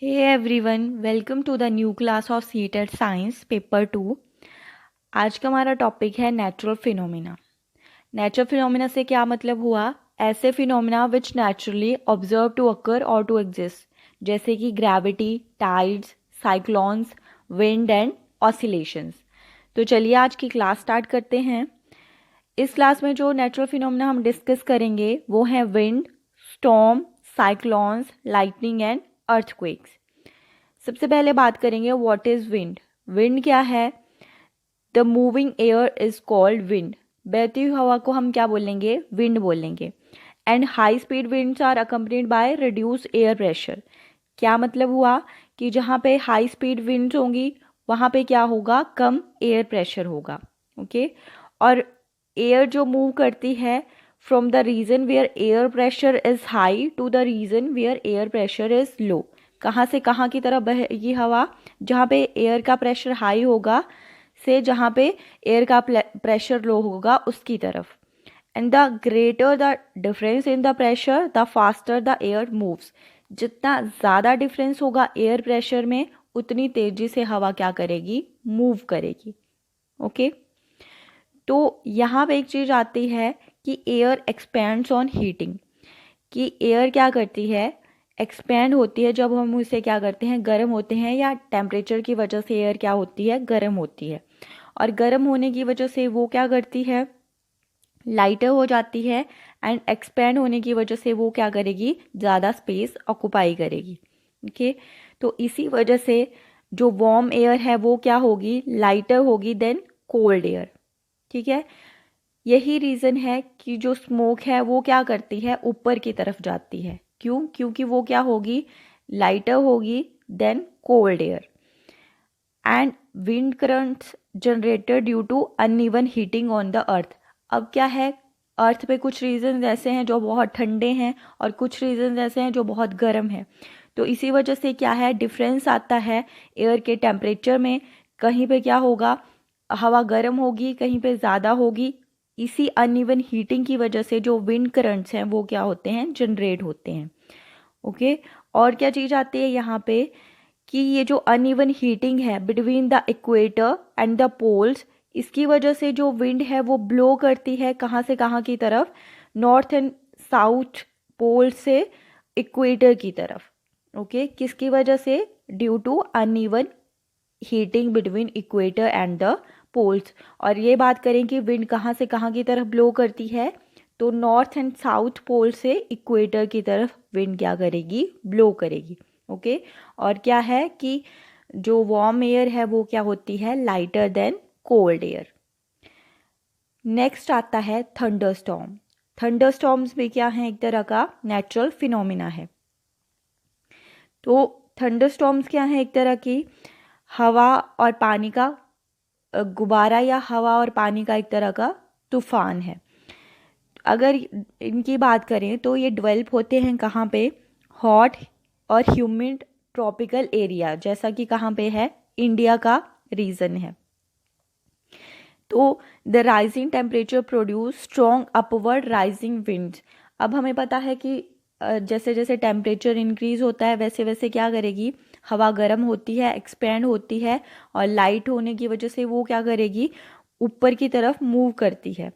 Hey everyone, welcome to the new class of CTET Science paper 2। आज का हमारा topic है नेचुरल फिनोमिना। नेचुरल फिनोमिना से क्या मतलब हुआ? ऐसे phenomena which naturally observe to occur और टू एग्जिस्ट, जैसे कि gravity, tides, cyclones, wind and oscillations. तो चलिए आज की क्लास स्टार्ट करते हैं। इस क्लास में जो नेचुरल फिनोमिना हम डिस्कस करेंगे वो हैं wind, storm, cyclones, lightning and earthquakes. सबसे पहले बात करेंगे व्हाट इज विंड। विंड क्या है? The moving air is called wind. बहती हुई हवा को हम क्या बोलेंगे? विंड बोलेंगे। And high speed winds are accompanied by reduce air pressure. क्या मतलब हुआ कि जहाँ पे हाई स्पीड विंड्स होंगी वहाँ पे क्या होगा? कम एयर प्रेशर होगा। ओके और एयर जो मूव करती है from the region where air pressure is high to the region where air pressure is low. कहाँ से कहाँ की तरफ बहेगी हवा? जहाँ पे एयर का प्रेशर हाई होगा से जहाँ पे एयर का प्रेशर लो होगा उसकी तरफ। And the greater the difference in the pressure the faster the air moves. जितना ज़्यादा डिफरेंस होगा एयर प्रेशर में उतनी तेज़ी से हवा क्या करेगी? मूव करेगी। ओके तो यहाँ पे एक चीज़ आती है कि एयर एक्सपेंड्स ऑन हीटिंग, कि एयर क्या करती है? एक्सपेंड होती है जब हम उसे क्या करते हैं? गर्म होते हैं, या टेम्परेचर की वजह से एयर क्या होती है? गर्म होती है। और गर्म होने की वजह से वो क्या करती है? लाइटर हो जाती है। एंड एक्सपेंड होने की वजह से वो क्या करेगी? ज़्यादा स्पेस ऑक्यूपाई करेगी। ओके तो इसी वजह से जो वार्म एयर है वो क्या होगी? लाइटर होगी देन कोल्ड एयर। ठीक है, यही रीज़न है कि जो स्मोक है वो क्या करती है? ऊपर की तरफ जाती है। क्यों? क्योंकि वो क्या होगी? लाइटर होगी then cold air. And wind currents generated due to uneven heating on the earth. अब क्या है? अर्थ पे कुछ रीजन ऐसे हैं जो बहुत ठंडे हैं और कुछ रीजन ऐसे हैं जो बहुत गर्म हैं। तो इसी वजह से क्या है? डिफरेंस आता है एयर के टेम्परेचर में। कहीं पे क्या होगा? हवा गर्म होगी, कहीं पे ज़्यादा होगी। इसी अनइवन हीटिंग की वजह से जो विंड करंट्स हैं वो क्या होते हैं? जनरेट होते हैं। ओके और क्या चीज़ आती है यहाँ पे कि ये जो अनइवन हीटिंग है between the equator and the poles, इसकी वजह से जो विंड है वो ब्लो करती है कहाँ से कहाँ की तरफ? नॉर्थ एंड साउथ पोल से इक्वेटर की तरफ। ओके किसकी वजह से? Due to uneven heating between equator and the poles. और ये बात करें कि विंड कहाँ से कहाँ की तरफ ब्लो करती है, तो नॉर्थ एंड साउथ पोल से इक्वेटर की तरफ विंड क्या करेगी? ब्लो करेगी। ओके और क्या है कि जो वार्म एयर है वो क्या होती है? Lighter than cold air. Next आता है थंडरस्टॉर्म। थंडरस्टॉर्म्स भी क्या है? एक तरह का नेचुरल फिनोमिना है। तो थंडरस्टॉर्म्स क्या है? एक तरह की हवा और पानी का गुब्बारा, या हवा और पानी का एक तरह का तूफान है। अगर इनकी बात करें तो ये डेवलप होते हैं कहाँ पे? हॉट और ह्यूमिड ट्रॉपिकल एरिया, जैसा कि कहाँ पे है? इंडिया का रीजन है। तो the rising temperature produce strong upward rising winds. अब हमें पता है कि जैसे जैसे टेम्परेचर इंक्रीज होता है वैसे वैसे क्या करेगी? हवा गर्म होती है, एक्सपेंड होती है, और लाइट होने की वजह से वो क्या करेगी? ऊपर की तरफ मूव करती है।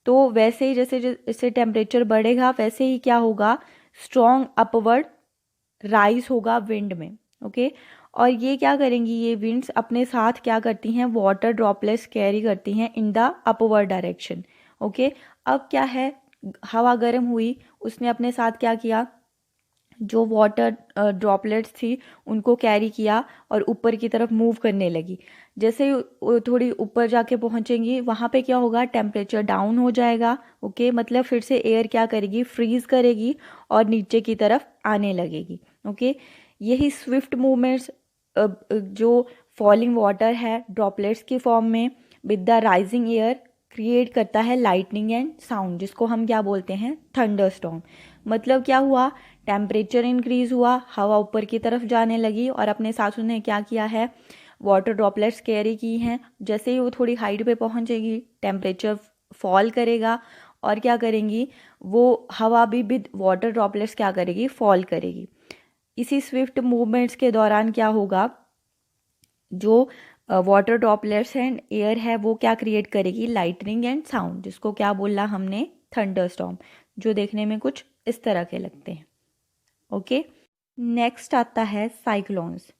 तो वैसे ही जैसे जैसे टेम्परेचर बढ़ेगा वैसे ही क्या होगा? स्ट्रॉन्ग अपवर्ड राइज होगा विंड में। ओके और ये क्या करेंगी? ये विंड्स अपने साथ क्या करती हैं? वाटर ड्रॉपलेट्स कैरी करती हैं in the upward direction. Okay अब क्या है? हवा गर्म हुई, उसने अपने साथ क्या किया? जो वाटर ड्रॉपलेट्स थी उनको कैरी किया और ऊपर की तरफ मूव करने लगी। जैसे ही वो थोड़ी ऊपर जाके पहुंचेंगी वहाँ पे क्या होगा? टेम्परेचर डाउन हो जाएगा। ओके मतलब फिर से एयर क्या करेगी? फ्रीज करेगी और नीचे की तरफ आने लगेगी। ओके यही स्विफ्ट मूवमेंट्स जो फॉलिंग वाटर है ड्रॉपलेट्स की फॉर्म में with the rising air create करता है लाइटनिंग एंड साउंड, जिसको हम क्या बोलते हैं? थंडरस्टॉर्म। मतलब क्या हुआ? टेम्परेचर इंक्रीज हुआ, हवा ऊपर की तरफ जाने लगी और अपने साथ उन्हें क्या किया है? वाटर ड्रॉपलेट्स कैरी की हैं। जैसे ही वो थोड़ी हाइट पे पहुंचेगी टेम्परेचर फॉल करेगा और क्या करेंगी? वो हवा भी विद वाटर ड्रॉपलेट्स क्या करेगी? फॉल करेगी। इसी स्विफ्ट मूवमेंट्स के दौरान क्या होगा, जो वाटर ड्रॉपलेट्स एंड एयर है वो क्या क्रिएट करेगी, लाइटनिंग एंड साउंड, जिसको क्या बोला हमने, थंडरस्टॉर्म, जो देखने में कुछ इस तरह के लगते हैं। ओके, नेक्स्ट आता है साइक्लोन्स।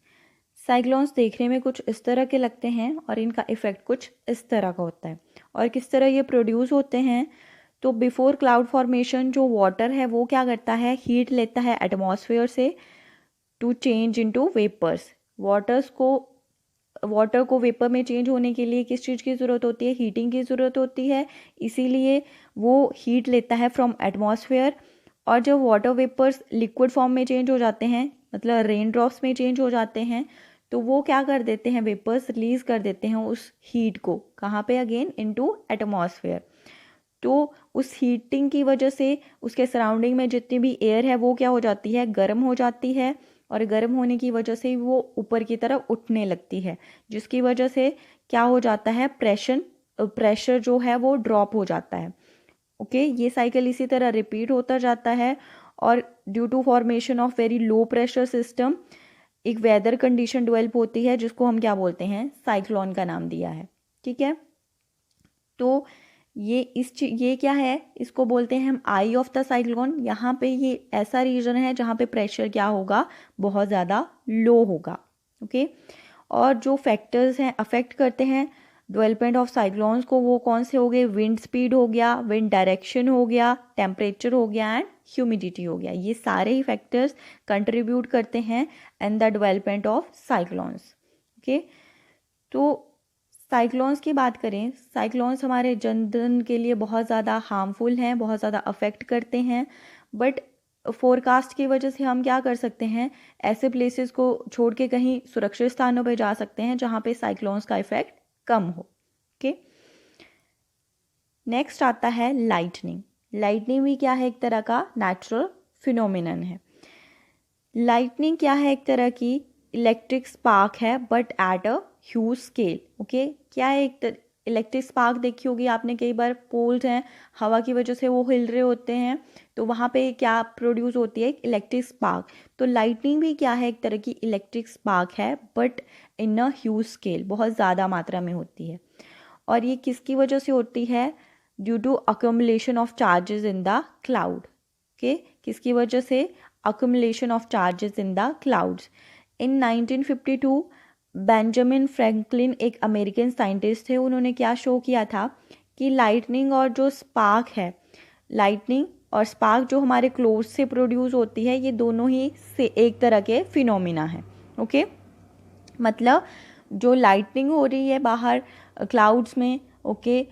साइक्लोन्स देखने में कुछ इस तरह के लगते हैं और इनका इफेक्ट कुछ इस तरह का होता है। और किस तरह ये प्रोड्यूस होते हैं, तो बिफोर क्लाउड फॉर्मेशन जो वाटर है वो क्या करता है, हीट लेता है एटमॉस्फेयर से to change into vapours. Water को वेपर में चेंज होने के लिए किस चीज़ की ज़रूरत होती है, हीटिंग की ज़रूरत होती है, इसीलिए वो हीट लेता है फ्रॉम एटमॉस्फेयर। और जब वाटर वेपर्स लिक्विड फॉर्म में चेंज हो जाते हैं, मतलब रेन ड्रॉप्स में चेंज हो जाते हैं, तो वो क्या कर देते हैं, वेपर्स रिलीज कर देते हैं उस हीट को, कहाँ पे, अगेन इनटू एटमॉस्फेयर। तो उस हीटिंग की वजह से उसके सराउंडिंग में जितनी भी एयर है वो क्या हो जाती है, गर्म हो जाती है, और गर्म होने की वजह से वो ऊपर की तरफ उठने लगती है, जिसकी वजह से क्या हो जाता है, प्रेशर जो है वो ड्रॉप हो जाता है। ओके, ये साइकिल इसी तरह रिपीट होता जाता है। और due to formation of very low pressure system एक वेदर कंडीशन डेवलप होती है, जिसको हम क्या बोलते हैं, साइक्लोन का नाम दिया है। ठीक है, तो ये क्या है, इसको बोलते हैं हम आई ऑफ द साइक्लोन। यहाँ पे ये ऐसा रीजन है जहाँ पे प्रेशर क्या होगा, बहुत ज़्यादा लो होगा। ओके, और जो फैक्टर्स हैं अफेक्ट करते हैं डेवलपमेंट ऑफ साइक्लोन्स को, वो कौन से हो गए, विंड स्पीड हो गया, विंड डायरेक्शन हो गया, टेम्परेचर हो गया एंड ह्यूमिडिटी हो गया। ये सारे ही फैक्टर्स कंट्रीब्यूट करते हैं in the development of cyclones. Okay, तो साइक्लोन्स की बात करें, साइक्लोन्स हमारे जनधन के लिए बहुत ज़्यादा हार्मफुल हैं, बहुत ज़्यादा अफेक्ट करते हैं। बट फोरकास्ट की वजह से हम क्या कर सकते हैं, ऐसे प्लेसेस को छोड़ के कहीं सुरक्षित स्थानों पे जा सकते हैं जहाँ पे साइक्लोन्स का इफेक्ट कम हो। ओके, नेक्स्ट आता है लाइटनिंग। लाइटनिंग भी क्या है, एक तरह का नेचुरल फिनोमिनन है। लाइटनिंग क्या है, एक तरह की इलेक्ट्रिक स्पार्क है, but at a huge scale. Okay, क्या है, इलेक्ट्रिक स्पार्क देखी होगी आपने, कई बार पोल्स हैं, हवा की वजह से वो हिल रहे होते हैं, तो वहाँ पे क्या प्रोड्यूस होती है, इलेक्ट्रिक स्पार्क। तो लाइटनिंग भी क्या है, एक तरह की इलेक्ट्रिक स्पार्क है, but in a huge scale, बहुत ज़्यादा मात्रा में होती है। और ये किसकी वजह से होती है, due to accumulation of charges in the cloud. Okay, किसकी वजह से, accumulation of charges in the clouds. In 1952 Benjamin Franklin एक अमेरिकन साइंटिस्ट थे, उन्होंने क्या शो किया था कि लाइटनिंग और जो स्पार्क है, लाइटनिंग और स्पार्क जो हमारे क्लोज से प्रोड्यूस होती है, ये दोनों ही से एक तरह के फिनोमिना है। ओके, मतलब जो लाइटनिंग हो रही है बाहर क्लाउड्स में, ओके,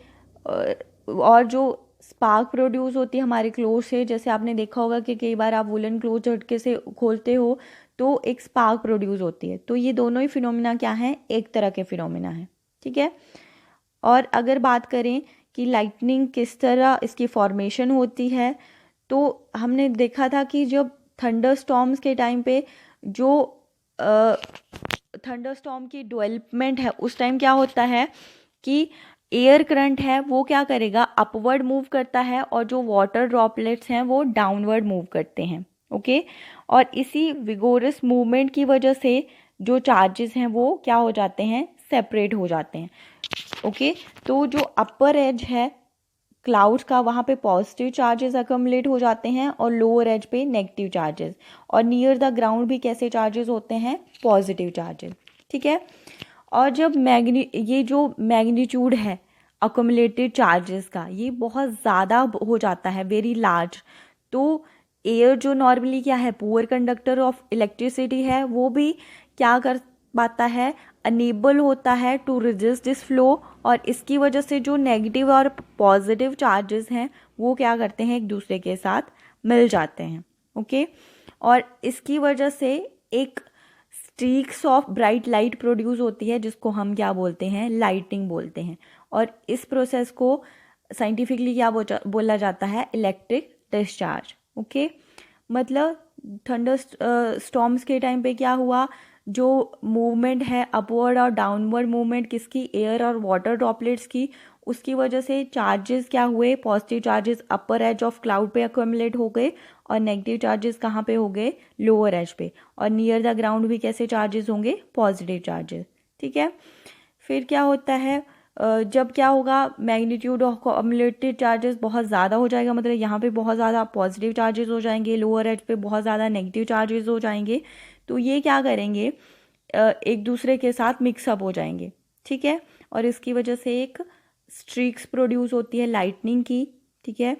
और जो स्पार्क प्रोड्यूस होती है हमारे क्लोथ से, जैसे आपने देखा होगा कि कई बार आप वुलन क्लोथ झटके से खोलते हो तो एक स्पार्क प्रोड्यूस होती है। तो ये दोनों ही फिनोमिना क्या हैं, एक तरह के फिनोमिना हैं। ठीक है, और अगर बात करें कि लाइटनिंग किस तरह इसकी फॉर्मेशन होती है, तो हमने देखा था कि जब थंडर स्टॉर्म्स के टाइम पे जो थंडर स्टॉर्म की डेवलपमेंट है, उस टाइम क्या होता है कि एयर करंट है वो क्या करेगा, अपवर्ड मूव करता है, और जो वाटर ड्रॉपलेट्स हैं वो डाउनवर्ड मूव करते हैं। ओके, और इसी विगोरस मूवमेंट की वजह से जो चार्जेस हैं वो क्या हो जाते हैं, सेपरेट हो जाते हैं। ओके, तो जो अपर एज है क्लाउड्स का, वहाँ पे पॉजिटिव चार्जेस अकमलेट हो जाते हैं और लोअर एज पे नेगेटिव चार्जेस, और नियर द ग्राउंड भी कैसे चार्जेस होते हैं, पॉजिटिव चार्जेस। ठीक है, और जब ये जो मैग्नीट्यूड है अकोमलेटेड चार्जेस का, ये बहुत ज़्यादा हो जाता है, वेरी लार्ज, तो एयर जो नॉर्मली क्या है, पुअर कंडक्टर ऑफ इलेक्ट्रिसिटी है, वो भी क्या कर पाता है, अनेबल होता है टू रेजिस्ट दिस फ्लो, और इसकी वजह से जो नेगेटिव और पॉजिटिव चार्जेस हैं वो क्या करते हैं, एक दूसरे के साथ मिल जाते हैं। ओके, और इसकी वजह से एक streaks of bright light produce होती है, जिसको हम क्या बोलते हैं, लाइटिंग बोलते हैं। और इस प्रोसेस को साइंटिफिकली क्या बोला जाता है, इलेक्ट्रिक डिस्चार्ज। ओके, मतलब थंडर स्टॉर्म्स के टाइम पे क्या हुआ, जो मूवमेंट है अपवर्ड और डाउनवर्ड मूवमेंट किसकी, एयर और वाटर ड्रॉपलेट्स की, उसकी वजह से चार्जेस क्या हुए, positive charges upper as of cloud पे अक्यूमुलेट हो गए और नेगेटिव चार्जेस कहाँ पे हो गए, लोअर एज पे। और नियर द ग्राउंड भी कैसे चार्जेस होंगे, पॉजिटिव चार्जेस। ठीक है, फिर क्या होता है, जब क्या होगा, मैग्नीट्यूड ऑफ अक्यूमुलेटेड चार्जेस बहुत ज़्यादा हो जाएगा, मतलब यहाँ पे बहुत ज़्यादा पॉजिटिव चार्जेस हो जाएंगे, लोअर एज पे बहुत ज़्यादा नेगेटिव चार्जेस हो जाएंगे। तो ये क्या करेंगे, एक दूसरे के साथ मिक्सअप हो जाएंगे। ठीक है, और इसकी वजह से एक स्ट्रीक्स प्रोड्यूस होती है लाइटनिंग की। ठीक है,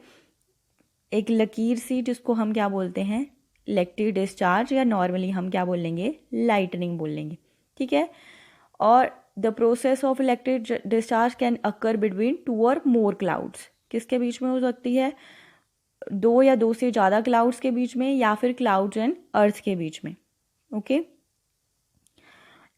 एक लकीर सी, जिसको हम क्या बोलते हैं, इलेक्ट्रिक डिस्चार्ज, या नॉर्मली हम क्या बोलेंगे, लाइटनिंग बोलेंगे। ठीक है, और the process of electric discharge can occur between 2 और मोर क्लाउड्स। किसके बीच में हो सकती है, 2 या 2 से ज़्यादा क्लाउड्स के बीच में, या फिर क्लाउड्स एंड अर्थ के बीच में। Okay,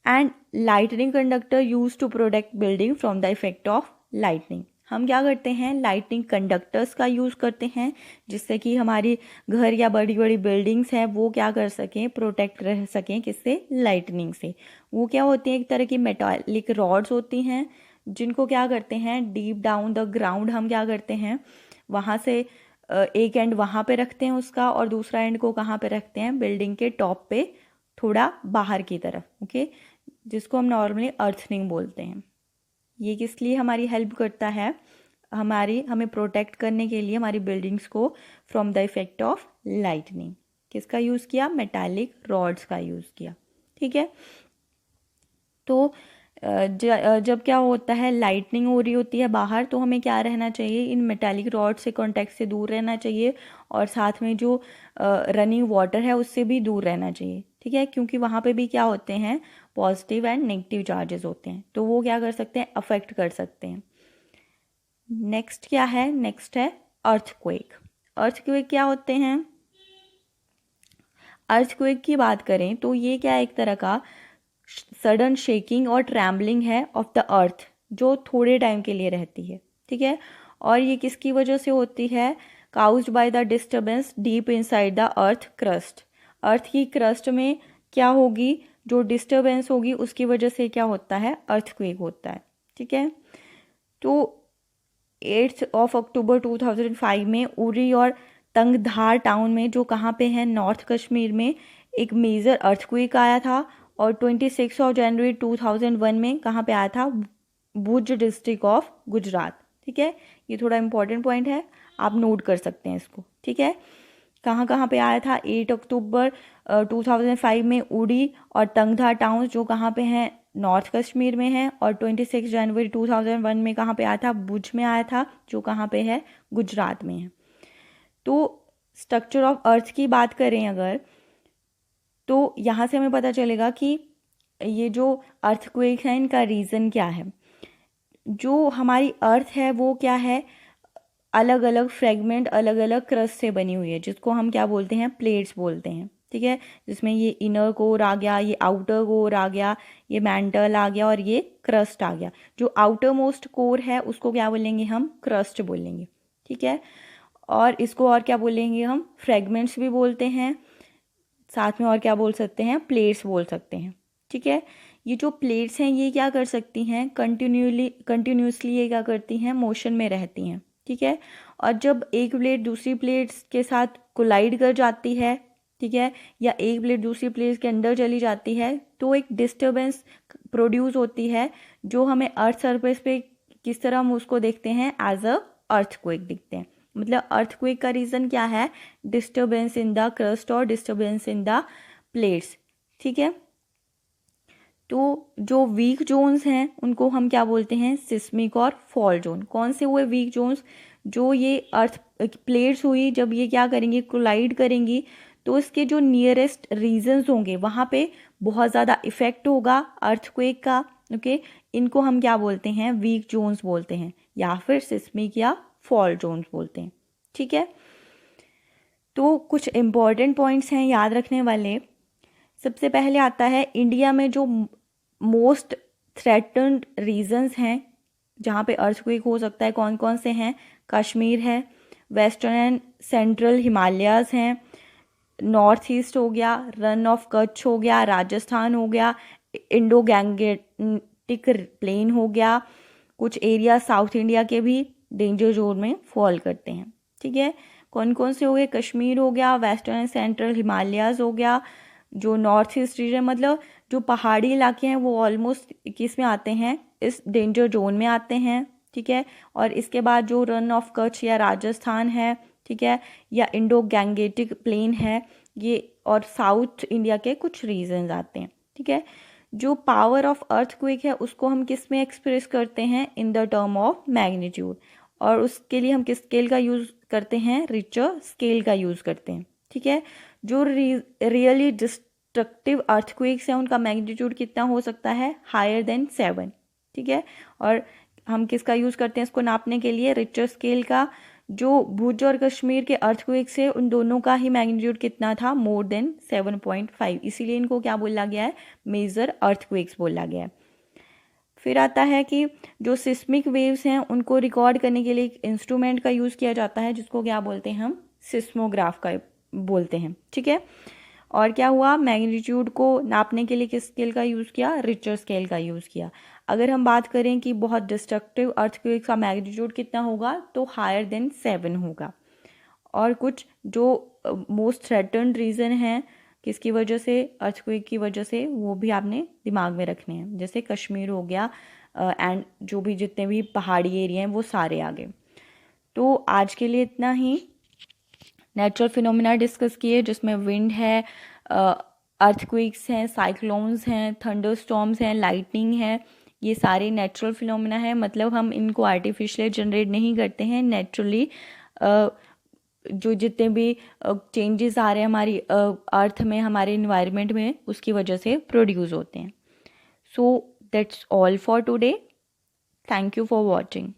and lightning conductor use to protect building from the effect of lightning. हम क्या करते हैं, लाइटनिंग कंडक्टर्स का यूज़ करते हैं, जिससे कि हमारी घर या बड़ी बड़ी बिल्डिंग्स हैं वो क्या कर सकें, प्रोटेक्ट रह सकें, किससे, लाइटनिंग से। वो क्या होती हैं, एक तरह की मेटालिक रॉड्स होती हैं, जिनको क्या करते हैं, डीप डाउन द ग्राउंड हम क्या करते हैं, वहाँ से एक एंड वहाँ पे रखते हैं उसका, और दूसरा एंड को कहाँ पे रखते हैं, बिल्डिंग के टॉप पे थोड़ा बाहर की तरफ। ओके, जिसको हम नॉर्मली अर्थिंग बोलते हैं। ये किस लिए हमारी हेल्प करता है, हमें प्रोटेक्ट करने के लिए, हमारी बिल्डिंग्स को from the effect of lightning. किसका यूज़ किया, मेटालिक रॉड्स का यूज़ किया। ठीक है, तो जब क्या होता है, लाइटनिंग हो रही होती है बाहर, तो हमें क्या रहना चाहिए, इन मेटालिक रॉड से, कॉन्टैक्ट से दूर रहना चाहिए, और साथ में जो रनिंग वाटर है उससे भी दूर रहना चाहिए। ठीक है, क्योंकि वहाँ पे भी क्या होते हैं, पॉजिटिव एंड नेगेटिव चार्जेस होते हैं, तो वो क्या कर सकते हैं, अफेक्ट कर सकते हैं। नेक्स्ट क्या है, नेक्स्ट है अर्थक्वेक। अर्थक्वेक क्या होते हैं, अर्थक्वेक की बात करें तो ये क्या है, एक तरह का सडन शेकिंग और ट्रैम्बलिंग है ऑफ द अर्थ, जो थोड़े टाइम के लिए रहती है। ठीक है, और ये किसकी वजह से होती है, caused by the disturbance deep inside the earth crust. Earth की क्रस्ट में क्या होगी, जो डिस्टर्बेंस होगी उसकी वजह से क्या होता है, अर्थक्वेक होता है। ठीक है, तो 8 अक्टूबर 2005 में उरी और तंगधार टाउन में, जो कहाँ पे है, नॉर्थ कश्मीर में, एक मेजर अर्थक्वेक आया था। और 26 जनवरी 2001 में कहाँ पे आया था, भुज डिस्ट्रिक्ट ऑफ गुजरात। ठीक है, ये थोड़ा इंपॉर्टेंट पॉइंट है, आप नोट कर सकते हैं इसको। ठीक है, कहाँ कहाँ पे आया था, 8 अक्टूबर 2005 में उड़ी और तंगधार टाउन, जो कहाँ पे हैं, नॉर्थ कश्मीर में है। और 26 जनवरी 2001 में कहाँ पे आया था, भुज में आया था, जो कहाँ पे है, गुजरात में है। तो स्ट्रक्चर ऑफ अर्थ की बात करें अगर, तो यहाँ से हमें पता चलेगा कि ये जो अर्थक्वेक है इनका रीज़न क्या है। जो हमारी अर्थ है वो क्या है, अलग अलग फ्रेगमेंट, अलग अलग क्रस्ट से बनी हुई है, जिसको हम क्या बोलते हैं, प्लेट्स बोलते हैं। ठीक है, जिसमें ये इनर कोर आ गया, ये आउटर कोर आ गया, ये मैंटल आ गया, और ये क्रस्ट आ गया। जो आउटर मोस्ट कोर है उसको क्या बोलेंगे, हम क्रस्ट बोलेंगे। ठीक है, और इसको और क्या बोलेंगे, हम फ्रेगमेंट्स भी बोलते हैं, साथ में और क्या बोल सकते हैं, प्लेट्स बोल सकते हैं। ठीक है, ये जो प्लेट्स हैं ये क्या कर सकती हैं, कंटिन्यूसली ये क्या करती हैं, मोशन में रहती हैं। ठीक है, और जब एक प्लेट दूसरी प्लेट्स के साथ कोलाइड कर जाती है, ठीक है, या एक प्लेट दूसरी प्लेट के अंदर चली जाती है, तो एक डिस्टर्बेंस प्रोड्यूस होती है, जो हमें अर्थ सरफेस पे किस तरह हम उसको देखते हैं, एज अ अर्थक्वेक दिखते हैं। मतलब अर्थक्वेक का रीज़न क्या है, डिस्टर्बेंस इन द क्रस्ट और डिस्टर्बेंस इन द प्लेट्स। ठीक है, तो जो वीक जोन्स हैं उनको हम क्या बोलते हैं, सिस्मिक और फॉल जोन। कौन से हुए वीक जोन्स, जो ये अर्थ प्लेट्स हुई, जब ये क्या करेंगी, कोलाइड करेंगी, तो इसके जो नियरेस्ट रीजन्स होंगे वहाँ पे बहुत ज़्यादा इफेक्ट होगा अर्थक्वेक का। ओके, इनको हम क्या बोलते हैं, वीक जोन्स बोलते हैं, या फिर सिस्मिक या फॉल जोन्स बोलते हैं। ठीक है, तो कुछ इम्पॉर्टेंट पॉइंट्स हैं याद रखने वाले। सबसे पहले आता है, इंडिया में जो मोस्ट थ्रेटन्ड रीजन्स हैं जहाँ पे अर्थक्वेक हो सकता है, कौन कौन से हैं, कश्मीर है, वेस्टर्न एंड सेंट्रल हिमालयाज़ हैं, नॉर्थ ईस्ट हो गया, रन ऑफ कच्छ हो गया, राजस्थान हो गया, इंडो गैंगेटिक प्लेन हो गया, कुछ एरिया साउथ इंडिया के भी डेंजर जोन में फॉल करते हैं। ठीक है, कौन कौन से हो गए? कश्मीर हो गया, वेस्टर्न एंड सेंट्रल हिमालयाज़ हो गया, जो नॉर्थ ईस्ट रीजन मतलब जो पहाड़ी इलाके हैं वो ऑलमोस्ट किस में आते हैं? इस डेंजर जोन में आते हैं। ठीक है, और इसके बाद जो रन ऑफ कच्छ या राजस्थान है, ठीक है, या इंडो गैंगेटिक प्लेन है, ये और साउथ इंडिया के कुछ रीजन्स आते हैं। ठीक है, जो पावर ऑफ अर्थक्वेक है उसको हम किस में एक्सप्रेस करते हैं? In the term of magnitude, और उसके लिए हम किस स्केल का यूज़ करते हैं? रिचर स्केल का यूज़ करते हैं। ठीक है, जो रियली डिस्ट्रक्टिव अर्थक्वेक्स हैं उनका मैग्नीट्यूड कितना हो सकता है? Higher than 7। ठीक है, और हम किसका यूज़ करते हैं इसको नापने के लिए? रिचर स्केल का। जो भुज और कश्मीर के अर्थक्वेक्स है उन दोनों का ही मैग्नीट्यूड कितना था? मोर देन 7.5, इसीलिए इनको क्या बोला गया है? मेजर अर्थक्वेक्स बोला गया है। फिर आता है कि जो सिस्मिक वेव्स हैं उनको रिकॉर्ड करने के लिए एक इंस्ट्रूमेंट का यूज़ किया जाता है जिसको क्या बोलते हैं? हम सिस्मोग्राफ का बोलते हैं। ठीक है, और क्या हुआ? मैग्नीट्यूड को नापने के लिए किस स्केल का यूज़ किया? रिचर स्केल का यूज़ किया। अगर हम बात करें कि बहुत डिस्ट्रक्टिव अर्थक्वेक का मैग्नीट्यूड कितना होगा, तो हायर देन 7 होगा। और कुछ जो मोस्ट थ्रेटन्ड रीजन हैं किसकी वजह से? अर्थक्वेक की वजह से, वो भी आपने दिमाग में रखने हैं, जैसे कश्मीर हो गया एंड जो भी जितने भी पहाड़ी एरिया हैं वो सारे आ गए। तो आज के लिए इतना ही। नेचुरल फिनोमिना डिस्कस किए जिसमें विंड है, अर्थक्वेक्स हैं, साइक्लोन्स हैं, थंडर स्टॉर्म्स हैं, लाइटनिंग है, ये सारे नेचुरल फिनोमिना है। मतलब हम इनको आर्टिफिशियली जनरेट नहीं करते हैं, नेचुरली जो जितने भी चेंजेस आ रहे हैं हमारी अर्थ में, हमारे इन्वायरमेंट में, उसकी वजह से प्रोड्यूस होते हैं। So that's all for today. Thank you for watching.